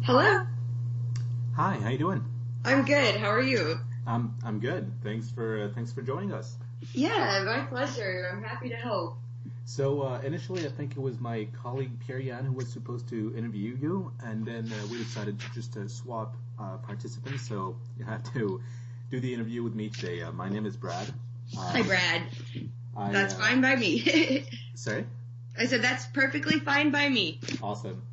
Hello. Hi, how you doing? I'm good. How are you? I'm good. Thanks for joining us. Yeah, my pleasure. I'm happy to help. So initially, I think it was my colleague Pierre Yan who was supposed to interview you, and then we decided to just swap participants. So you have to do the interview with me today. My name is Brad. Hi, Brad. I, That's fine by me. Sorry? I said that's perfectly fine by me. Awesome.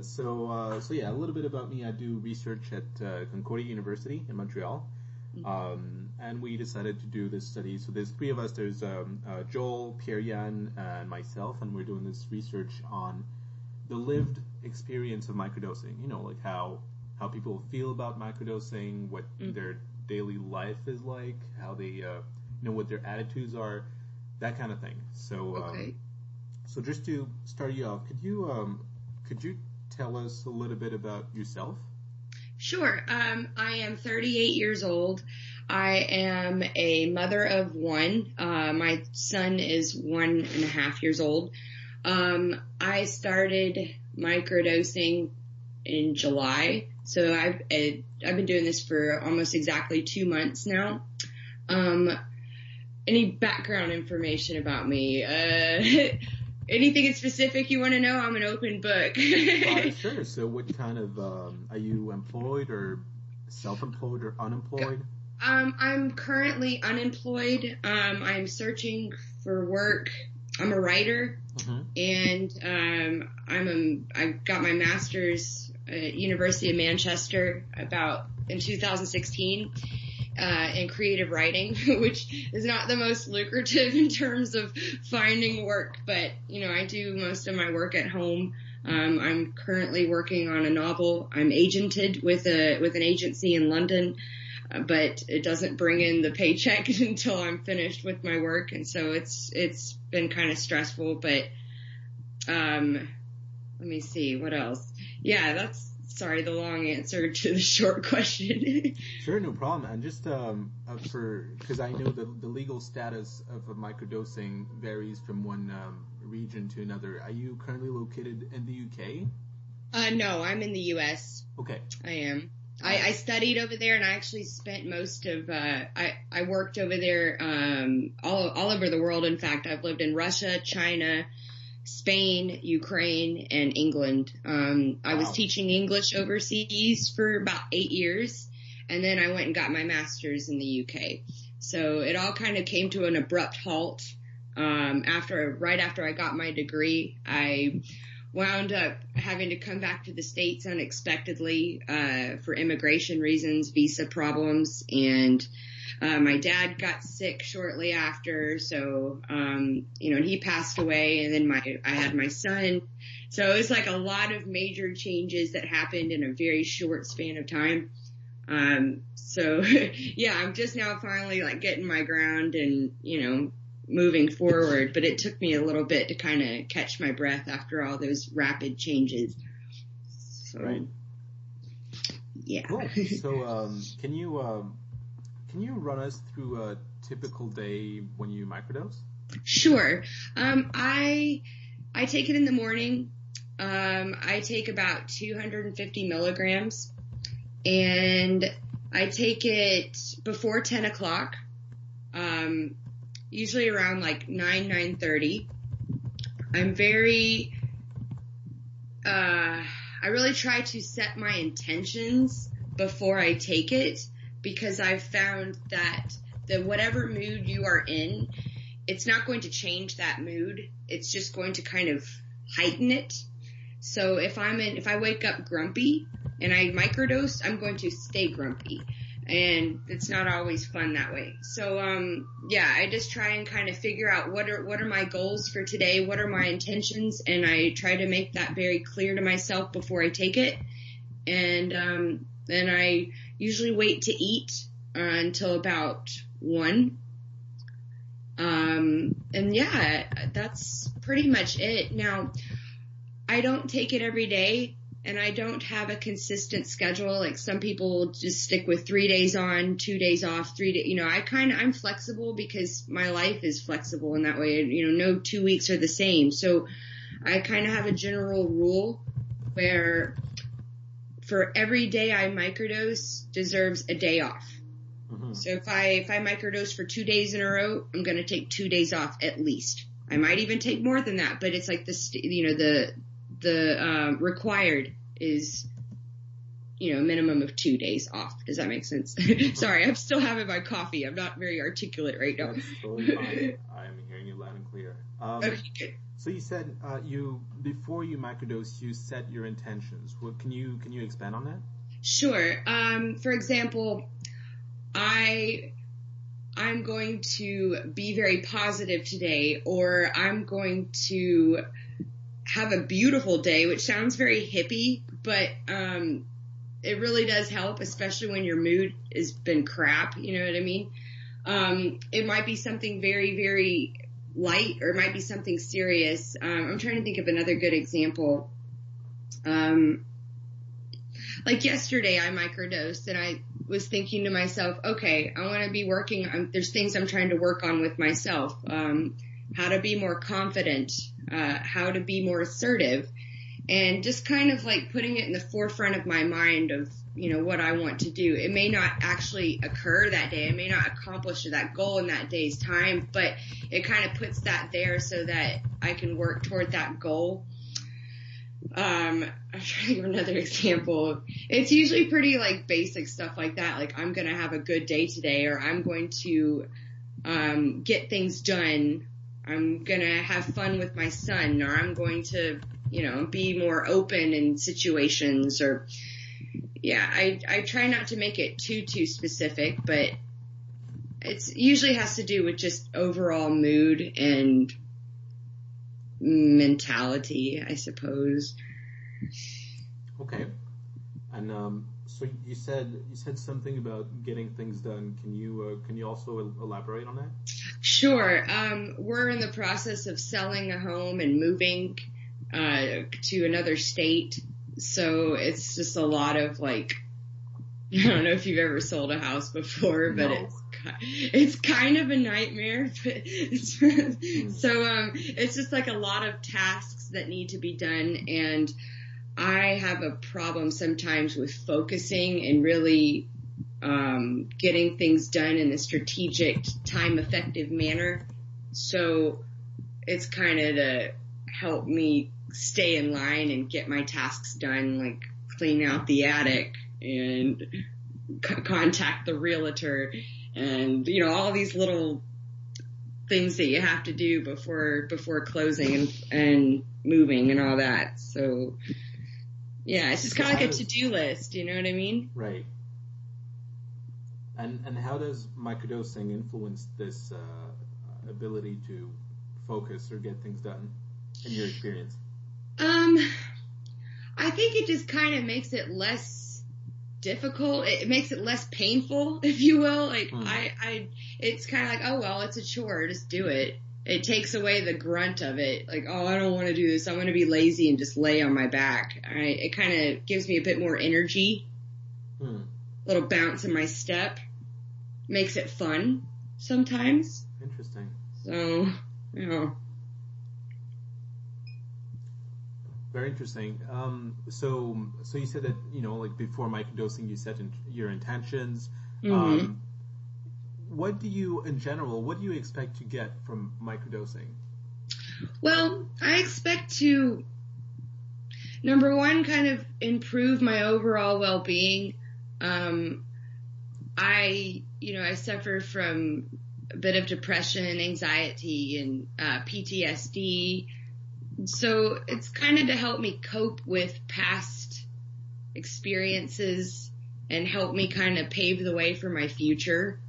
So yeah, a little bit about me. I do research at Concordia University in Montreal, and we decided to do this study. So there's three of us. There's Joel, Pierre Yan, and myself, and we're doing this research on the lived experience of microdosing. You know, like how people feel about microdosing, what their daily life is like, how they, what their attitudes are, that kind of thing. So, Okay. So just to start you off, could you tell us a little bit about yourself? Sure. I am 38 years old. I am a mother of one. My son is 1.5 years old. I started microdosing in July, so I've been doing this for almost exactly 2 months now. Any background information about me? Anything in specific you want to know? I'm an open book. Sure. So what kind of, are you employed or self-employed or unemployed? I'm currently unemployed. I'm searching for work. I'm a writer, and I got my master's at University of Manchester in 2016. In creative writing, which is not the most lucrative in terms of finding work, but I do most of my work at home. I'm currently working on a novel. I'm agented with an agency in London, but it doesn't bring in the paycheck until I'm finished with my work, and so it's been kind of stressful. But let me see what else. Yeah, Sorry, the long answer to the short question. Sure, no problem. And just because I know the legal status of microdosing varies from one region to another. Are you currently located in the UK? No, I'm in the US. Okay. I am. I studied over there, and I actually spent most of I worked over there all over the world. In fact, I've lived in Russia, China, Spain, Ukraine, and England. I was teaching English overseas for about 8 years, and then I went and got my master's in the UK. So it all kind of came to an abrupt halt. Right after I got my degree, I wound up having to come back to the States unexpectedly for immigration reasons, visa problems, and my dad got sick shortly after, so, and he passed away, and then I had my son. So it was like a lot of major changes that happened in a very short span of time. So yeah, I'm just now finally like getting my ground and, moving forward, but it took me a little bit to kind of catch my breath after all those rapid changes. So, right. Yeah. Cool. So, can you run us through a typical day when you microdose? Sure. I take it in the morning. I take about 250 milligrams, and I take it before 10 o'clock, usually around like 9:30. I really try to set my intentions before I take it, because I've found that whatever mood you are in, it's not going to change that mood. It's just going to kind of heighten it. So if I wake up grumpy and I microdose, I'm going to stay grumpy. And it's not always fun that way. So, I just try and kind of figure out what are my goals for today? What are my intentions? And I try to make that very clear to myself before I take it. And, then I usually wait to eat until about 1. And yeah, that's pretty much it. Now, I don't take it every day, and I don't have a consistent schedule. Like some people will just stick with 3 days on, 2 days off, 3 days. I'm flexible because my life is flexible in that way. No 2 weeks are the same. So I kind of have a general rule where for every day I microdose deserves a day off. Mm-hmm. So if I microdose for 2 days in a row, I'm going to take 2 days off at least. I might even take more than that, but it's like the required is, a minimum of 2 days off. Does that make sense? Sorry, I'm still having my coffee. I'm not very articulate right now. That's totally fine. I'm hearing you loud and clear. Okay, good. So you said before you microdose, you set your intentions. Can you expand on that? Sure. For example, I'm going to be very positive today, or I'm going to have a beautiful day, which sounds very hippie, but it really does help, especially when your mood has been crap. You know what I mean? It might be something very, very light, or it might be something serious. I'm trying to think of another good example. Like yesterday, I microdosed, and I was thinking to myself, okay, I want to be working. There's things I'm trying to work on with myself. How to be more confident, how to be more assertive, and just kind of like putting it in the forefront of my mind of, what I want to do. It may not actually occur that day. I may not accomplish that goal in that day's time, but it kind of puts that there so that I can work toward that goal. I'm trying to think of another example. It's usually pretty like basic stuff like that. Like, I'm going to have a good day today, or I'm going to get things done. I'm going to have fun with my son, or I'm going to, be more open in situations, or I try not to make it too specific, but it's usually has to do with just overall mood and mentality, I suppose. Okay. And so you said something about getting things done. Can you also elaborate on that? Sure. We're in the process of selling a home and moving to another state. So it's just a lot of like, I don't know if you've ever sold a house before, but No. it's kind of a nightmare. But it's just like a lot of tasks that need to be done, and I have a problem sometimes with focusing and really getting things done in a strategic, time-effective manner. So it's kind of to help me stay in line and get my tasks done, like clean out the attic and contact the realtor and, all these little things that you have to do before closing and moving and all that. So, yeah, it's just kind of like a to-do list, you know what I mean? Right. And how does microdosing influence this ability to focus or get things done in your experience? I think it just kind of makes it less difficult. It makes it less painful, if you will. Like it's kind of like, oh well, it's a chore, just do it. It takes away the grunt of it. Like, oh, I don't want to do this. I'm going to be lazy and just lay on my back. It kind of gives me a bit more energy. A little bounce in my step. Makes it fun sometimes. Interesting. So, Very interesting. So you said that, like before microdosing, you set your intentions. Mm-hmm. What do you expect to get from microdosing? Well, I expect to, number one, kind of improve my overall well-being. I suffer from a bit of depression, anxiety, and PTSD. So it's kind of to help me cope with past experiences and help me kind of pave the way for my future.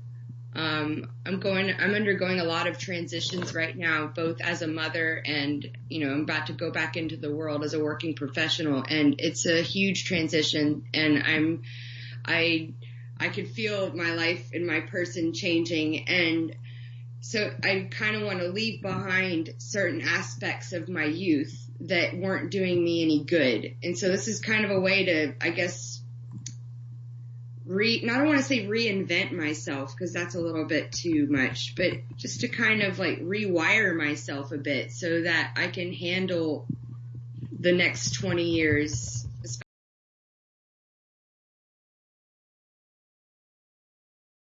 I'm undergoing a lot of transitions right now, both as a mother and, I'm about to go back into the world as a working professional, and it's a huge transition, and I could feel my life and my person changing, and so I kind of want to leave behind certain aspects of my youth that weren't doing me any good. And so this is kind of a way to, I guess, I don't want to say reinvent myself because that's a little bit too much, but just to kind of like rewire myself a bit so that I can handle the next 20 years